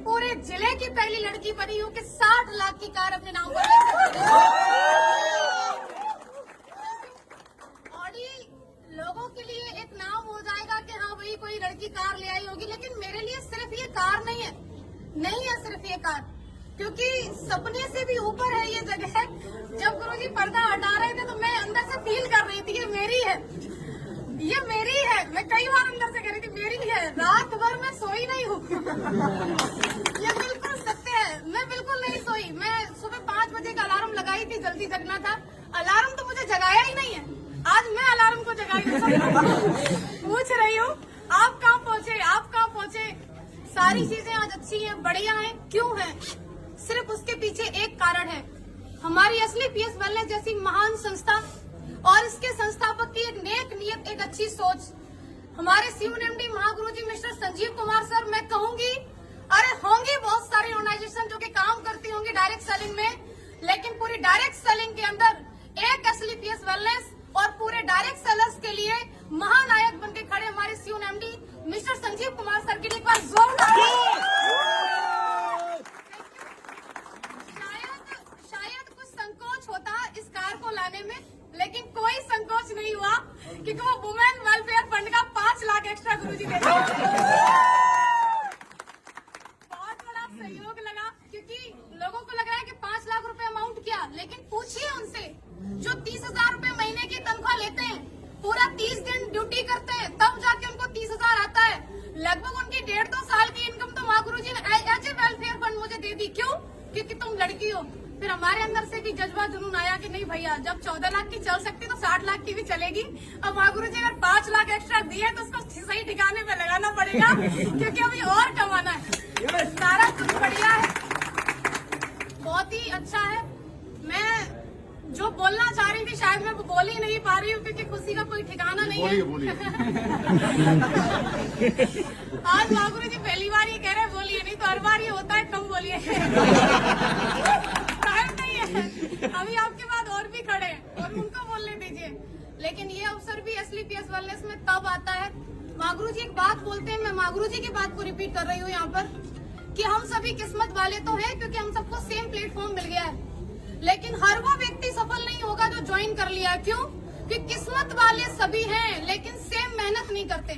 पूरे जिले की पहली लड़की बनी हूँ कि 60 लाख की कार अपने नाम पर ले ऑडी लोगों के लिए एक नाम हो जाएगा कि हाँ भाई कोई लड़की कार ले आई होगी, लेकिन मेरे लिए सिर्फ ये कार नहीं है सिर्फ ये कार, क्योंकि सपने से भी ऊपर है ये जगह। जब गुरुजी पर्दा हटा रहे थे तो मैं अंदर से फील कर रही थी ये मेरी है। मैं कई बार अंदर से कह रही थी मेरी है। रात भर मैं सोई नहीं हूँ। ये बिल्कुल सत्य है, मैं बिल्कुल नहीं सोई। मैं सुबह 5 बजे का अलार्म लगाई थी, जल्दी जगना था। अलार्म तो मुझे जगाया ही नहीं है, आज मैं अलार्म को जगाई हूँ। पूछ रही हूँ आप कहाँ पहुँचे। सारी चीजें आज अच्छी हैं, बढ़िया हैं। क्यों है? सिर्फ उसके पीछे एक कारण है, हमारी असली पीएस वेलनेस जैसी महान संस्था और इसके संस्थापक की एक नेक नियत, एक अच्छी सोच। हमारे CUNMD महागुरुजी मिस्टर संजीव कुमार सर, मैं कहूंगी अरे होंगी बहुत सारी ऑर्गेनाइजेशन जो कि काम करती होंगी डायरेक्ट सेलिंग में, लेकिन पूरी डायरेक्ट सेलिंग के अंदर एक असली पीएस वेलनेस और पूरे डायरेक्ट सेलर्स के लिए महानायक बनके खड़े हमारे CUNMD mister Sanjeev Kumar sir के लिए एक बार जोरदार। शायद कुछ संकोच होता इस कार को लाने में, लेकिन कोई संकोच नहीं हुआ क्योंकि वो वुमेन वेलफेयर फंड का 5 लाख एक्स्ट्रा गुरुजी दे दिया। बहुत बड़ा सहयोग लगा, क्योंकि लोगों को लग रहा है कि 5 लाख रुपए अमाउंट क्या, लेकिन पूछिए उनसे जो 30,000 रुपए महीने की तनख्वाह लेते हैं, पूरा 30 दिन ड्यूटी करते हैं, तब जाके उनको 30,000 आता है। लगभग उनकी 1.5-2 साल की इनकम तो माँ गुरुजी ने एज ए वेलफेयर फंड मुझे दे दी। क्यों? क्योंकि तुम लड़की हो। फिर हमारे अंदर से भी जज्बा जुनून आया कि नहीं भैया, जब 14 लाख की चल सकती तो 60 लाख की भी चलेगी। अब माँ गुरुजी अगर 5 लाख एक्स्ट्रा दिए तो उसको सही ठिकाने पे लगाना पड़ेगा, क्योंकि अभी और कमाना है। सारा कुछ बढ़िया है, बहुत ही अच्छा है। मैं जो बोलना चाह रही थी शायद मैं वो बोल ही नहीं पा रही हूँ, क्योंकि खुशी का कोई ठिकाना नहीं है। आज माँ गुरुजी पहली बार ये कह रहे बोलिए, नहीं तो हर बार ये होता है कम बोलिए। टाइम नहीं है, अभी आपके बाद और भी खड़े हैं और उनको बोलने दीजिए। लेकिन ये अवसर भी असली पीएस वेलनेस में तब आता है। माँ गुरुजी एक बात बोलते हैं, मैं माँ गुरुजी की बात को रिपीट कर रही हूँ यहाँ पर, कि हम सभी किस्मत वाले तो हैं क्योंकि हम सबको सेम प्लेटफॉर्म मिल गया है, लेकिन हर वो व्यक्ति सफल नहीं होगा जो ज्वाइन कर लिया। क्यों? कि किस्मत वाले सभी हैं लेकिन सेम मेहनत नहीं करते।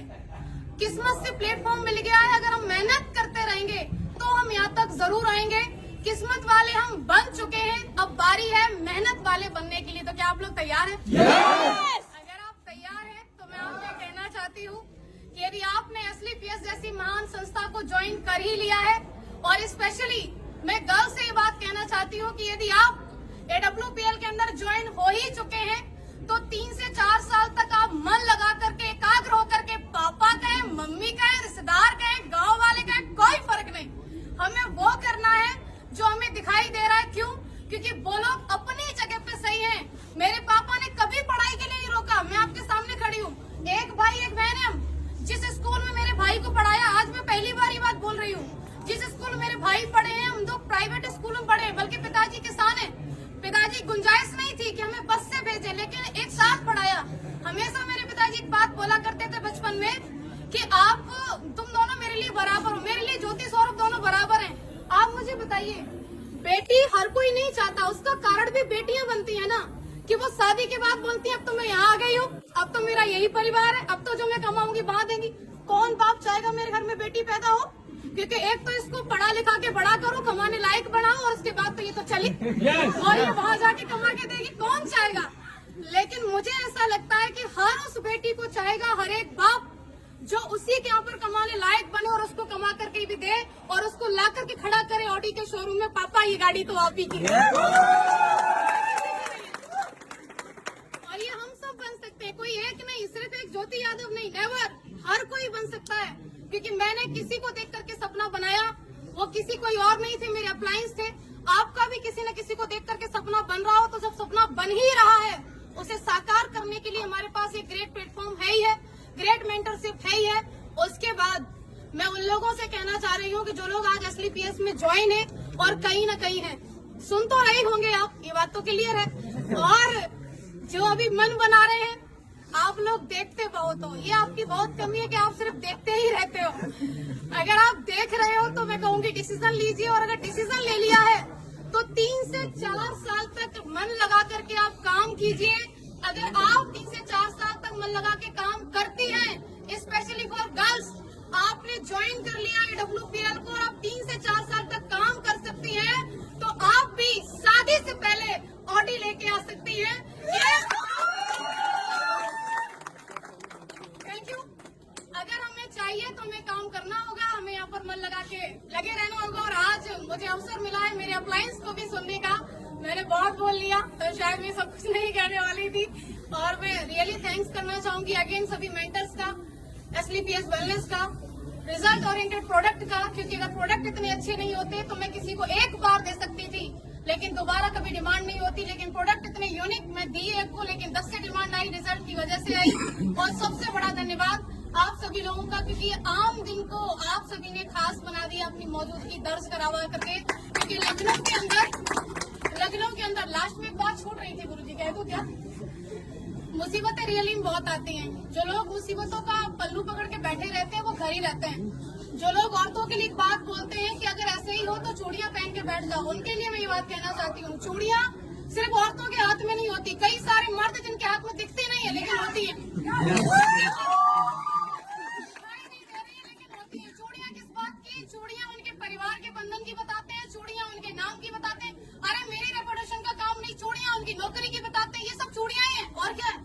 किस्मत से प्लेटफॉर्म मिल गया है, अगर हम मेहनत करते रहेंगे तो हम यहाँ तक जरूर आएंगे। किस्मत वाले हम बन चुके हैं, अब बारी है मेहनत वाले बनने के लिए। तो क्या आप लोग तैयार हैं? अगर आप तैयार हैं तो मैं आपसे कहना चाहती हूँ कि यदि आपने असली पीएस जैसी महान संस्था को ज्वाइन कर ही लिया है, और स्पेशली मैं गर्ल्स से ये बात कहना चाहती हूँ कि यदि आप AWPL के अंदर ज्वाइन हो ही चुके हैं तो 3 से 4 साल तक आप मन लगा करके, एकाग्र होकर के, पापा कहें, मम्मी कहें, रिश्तेदार कहें, गांव वाले कहें, कोई फर्क नहीं, हमें वो करना है जो हमें दिखाई दे रहा है। क्यों? क्योंकि वो लोग अपनी जगह पे सही हैं। मेरे पापा ने कभी पढ़ाई के लिए नहीं रोका, मैं आपके सामने खड़ी हूँ। एक भाई एक बहन है हम। जिस स्कूल में मेरे भाई को पढ़ाया, आज मैं पहली बार ये बात बोल रही हूँ, जिस स्कूल में मेरे भाई पढ़े हैं, हम 2 प्राइवेट स्कूल में पढ़े, बल्कि पिताजी किसान है। पिताजी गुंजाइश नहीं थी कि हमें बस से भेजे, लेकिन एक साथ पढ़ाया। हमेशा मेरे पिताजी एक बात बोला करते थे बचपन में कि तुम दोनों मेरे लिए बराबर हो। मेरे लिए ज्योति सौरभ दोनों बराबर हैं। आप मुझे बताइए, बेटी हर कोई नहीं चाहता, उसका कारण भी बेटियां बनती है ना, कि वो शादी के बाद बोलती है अब तो मैं यहाँ आ गई हूँ, अब तो मेरा यही परिवार है, अब तो जो मैं कमाऊंगी वहाँ देंगी। कौन बाप चाहेगा मेरे घर में बेटी पैदा हो? क्योंकि एक तो इसको पढ़ा लिखा के बड़ा करो, कमाने लायक बनाओ, और उसके बाद तो ये तो चली और ये वहाँ जाके कमा के देगी, कौन चाहेगा? लेकिन मुझे ऐसा लगता है कि हर उस बेटी को चाहेगा, हर एक बाप जो उसी के यहाँ पर कमाने लायक बने और उसको कमा करके भी दे और उसको ला करके खड़ा करे ऑडी के शोरूम में, पापा ये गाड़ी तो आप ही की है। और ये हम सब बन सकते हैं, कोई एक नहीं, सिर्फ एक ज्योति यादव नहीं, नेवर, हर कोई बन सकता है। क्योंकि मैंने किसी को देख करके सपना बनाया, वो किसी कोई और नहीं थे, मेरे अप्लायंस थे। आपका भी किसी न किसी को देख करके सपना बन रहा हो, तो जब सपना बन ही रहा है उसे साकार करने के लिए हमारे पास एक ग्रेट प्लेटफॉर्म है ही है, ग्रेट मेंटरशिप है ही है। उसके बाद मैं उन लोगों से कहना चाह रही हूँ कि जो लोग आज असली पीएस में ज्वाइन है और कहीं न कहीं है, सुन तो रहे होंगे आप, ये बात तो क्लियर है, और जो अभी मन बना रहे हैं, आप लोग देखते बहुत हो, ये आपकी बहुत कमी है कि आप सिर्फ देखते ही रहते हो। अगर आप देख रहे हो तो मैं कहूंगी डिसीजन लीजिए, और अगर डिसीजन ले लिया है तो 3 से 4 साल तक मन लगा करके आप काम कीजिए। अगर आप 3 से 4 साल तक मन लगा के काम करती हैं, स्पेशली फॉर गर्ल्स, आपने ज्वाइन कर लिया है WPL को और आप 3 से 4 साल तक काम कर सकती हैं, तो आप भी शादी से पहले ऑडी लेके आ सकती हैं। Thank you. अगर हमें चाहिए तो हमें काम करना होगा, हमें यहाँ पर मन लगा के लगे रहना होगा। और आज मुझे अवसर मिला है मेरे अप्लायंस को भी सुनने का। मैंने बहुत बोल लिया तो शायद मैं सब कुछ नहीं कहने वाली थी, और मैं रियली थैंक्स करना चाहूंगी अगेन सभी मेंटर्स का, SLPS वेलनेस का, रिजल्ट ओरिएंटेड प्रोडक्ट का, क्योंकि अगर प्रोडक्ट इतने अच्छे नहीं होते तो मैं किसी को एक बार दे सकती थी लेकिन दोबारा कभी डिमांड नहीं होती। लेकिन प्रोडक्ट इतने यूनिक मैं दी एक को, लेकिन 10 से डिमांड आई, रिजल्ट की वजह से आई। और सबसे बड़ा धन्यवाद आप सभी लोगों का, क्योंकि ये आम दिन को आप सभी ने खास बना दिया अपनी मौजूदगी दर्ज करवा करके। क्योंकि लखनऊ के अंदर लास्ट में एक बात छूट रही थी गुरुजी, कह दूं क्या? मुसीबतें रियली में बहुत आती हैं। जो लोग मुसीबतों का पल्लू पकड़ के बैठे रहते हैं वो घर ही रहते हैं। जो लोग औरतों के लिए एक बात बोलते हैं कि अगर ऐसे ही हो तो चूड़ियां पहन के बैठ जाओ, उनके लिए मैं ये बात कहना चाहती हूँ, चूड़ियां सिर्फ औरतों के हाथ में नहीं होती। कई सारे मर्द जिनके हाथ में दिखती नहीं है लेकिन होती है। चूड़ियां किस बात की? चूड़ियां उनके परिवार के बंधन की बताते हैं, चूड़ियां उनके नाम की बताते हैं। अरे मेरी रेपुटेशन का काम नहीं, चूड़ियां उनकी नौकरी की बताते हैं। ये सब चूड़ियां ही है और क्या है?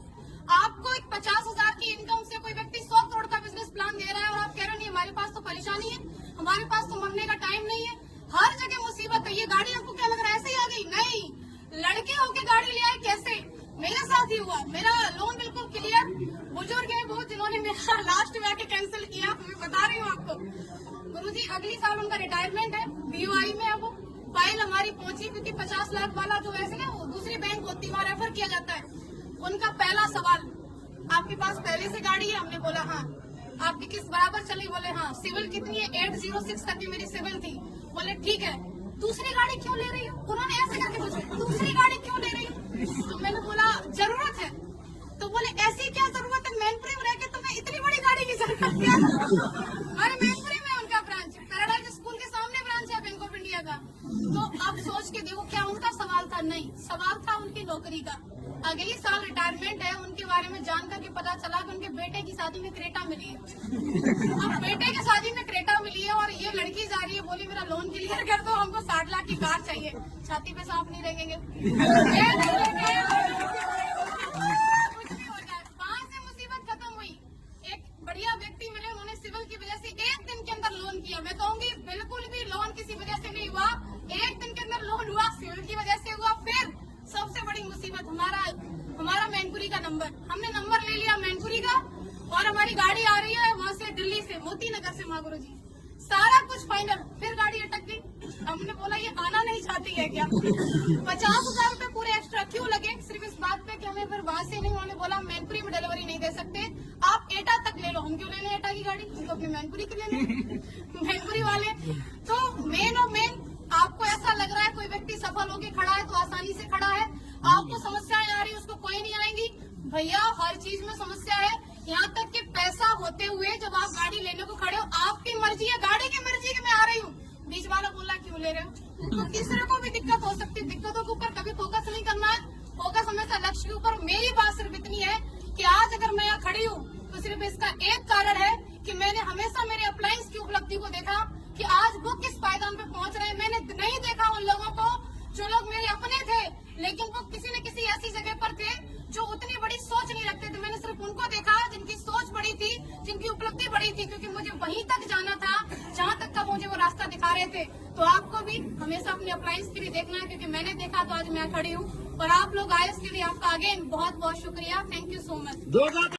आपको एक 50,000 की इनकम से कोई व्यक्ति 100 करोड़ का बिजनेस प्लान दे रहा है और आप कह रहे हो नहीं हमारे पास तो परेशानी है, हमारे पास तो मरने का टाइम नहीं है, हर जगह मुसीबत है। ये गाड़ी आपको क्या लग रहा है ऐसे ही आ गई? नहीं, लड़के होके गाड़ी ले आए। कैसे? मेरे साथ ही हुआ। मेरा लोन बिल्कुल क्लियर। बुजुर्ग है बहुत जिन्होंने मेरा लास्ट में आके कैंसिल किया, मैं बता रही हूँ आपको। गुरुजी अगली साल उनका रिटायरमेंट है, BOI में है वो। फाइल हमारी पहुंची क्योंकि 50 लाख वाला जो वैसे ना वो दूसरी बैंक होती है वहाँ रेफर किया जाता है। उनका पहला सवाल, आपके पास पहले से गाड़ी है? हमने बोला हाँ। आपकी किस बराबर चली? बोले हाँ। सिविल कितनी है? 806 तक की मेरी सिविल थी। बोले ठीक है। दूसरी गाड़ी क्यों ले रही हो? उन्होंने ऐसे करके पूछा, दूसरी गाड़ी क्यों ले रही हो? तो मैंने बोला जरूरत है। तो बोले ऐसी क्या जरूरत है, मैनपुरी में रह के तुम्हें इतनी बड़ी गाड़ी की जरूरत है? अरे मैनपुरी में उनका ब्रांच, पैराडाइज स्कूल के सामने ब्रांच है बैंक ऑफ इंडिया का। तो अब सोच के देखो क्या उनका सवाल था? नहीं, सवाल था उनकी नौकरी का। अगले साल रिटायरमेंट है, उनके बारे में जानकर के पता चला कि उनके बेटे की शादी में क्रेटा मिली है। अब बेटे की शादी में क्रेटा मिली है और ये लड़की जा रही है, बोली मेरा लोन क्लियर कर दो, हमको 60 लाख की कार चाहिए। छाती पे सांप नहीं लगेंगे, कुछ भी हो जाए। वहाँ से मुसीबत खत्म हुई। एक बढ़िया व्यक्ति मिले, उन्होंने सिविल की वजह से 1 दिन के अंदर लोन किया। मैं कहूंगी बिल्कुल भी लोन किसी वजह से नहीं हुआ, 1 दिन के अंदर लोन हुआ, सिविल की वजह से हुआ। फिर सबसे बड़ी मुसीबत हमारा मैनपुरी का नंबर, हमने नंबर ले लिया मैनपुरी का और हमारी गाड़ी आ रही है वहाँ से दिल्ली से, मोती नगर से माँ गुरुजी, सारा कुछ फाइनल। फिर गाड़ी अटक गई। हमने बोला ये आना नहीं चाहती है क्या? 50,000 रूपए पूरे एक्स्ट्रा क्यों लगे? सिर्फ इस बात पे कि हमें फिर वहाँ से नहीं, उन्होंने बोला मैनपुरी में डिलीवरी नहीं दे सकते, आप एटा तक ले लो। हम क्यों लेने एटा की गाड़ी, उनको अपनी मैनपुरी की लेने मैनपुरी वाले। तो मेन और मेन आपको ऐसा लग रहा है कोई व्यक्ति सफल होके खड़ा है तो आसानी से खड़ा है, आपको समस्याएं आ रही है उसको कोई नहीं आएंगी। भैया हर चीज में समस्या है, यहाँ तक कि पैसा होते हुए जब आप गाड़ी लेने को खड़े हो, आपकी मर्जी है, गाड़ी की मर्जी कि मैं आ रही हूँ, बीच वाला बोला क्यों ले रहे हो? तो तीसरे को भी दिक्कत हो सकती है। दिक्कतों के ऊपर कभी फोकस नहीं करना है, फोकस हमेशा लक्ष्य के ऊपर। मेरी बात सिर्फ इतनी है कि आज अगर मैं यहाँ खड़ी हूँ तो सिर्फ इसका एक कारण है कि मैंने हमेशा मेरे अप्लायंस की उपलब्धि को देखा कि आज वो किस पायदान पे पहुंच रहे हैं। मैंने नहीं देखा उन लोगों को जो लोग मेरे अपने थे लेकिन वो किसी न किसी ऐसी जगह पर थे जो उतनी बड़ी सोच नहीं रखते थे। मैंने सिर्फ उनको देखा जिनकी सोच बड़ी थी, जिनकी उपलब्धि बड़ी थी, क्योंकि मुझे वहीं तक जाना था जहाँ तक का मुझे वो रास्ता दिखा रहे थे। तो आपको भी हमेशा अपने अप्लायंस के लिए देखना है, क्योंकि मैंने देखा तो आज मैं खड़ी हूँ। और आप लोग आए उसके लिए आपका अगेन बहुत बहुत शुक्रिया। Thank you so much.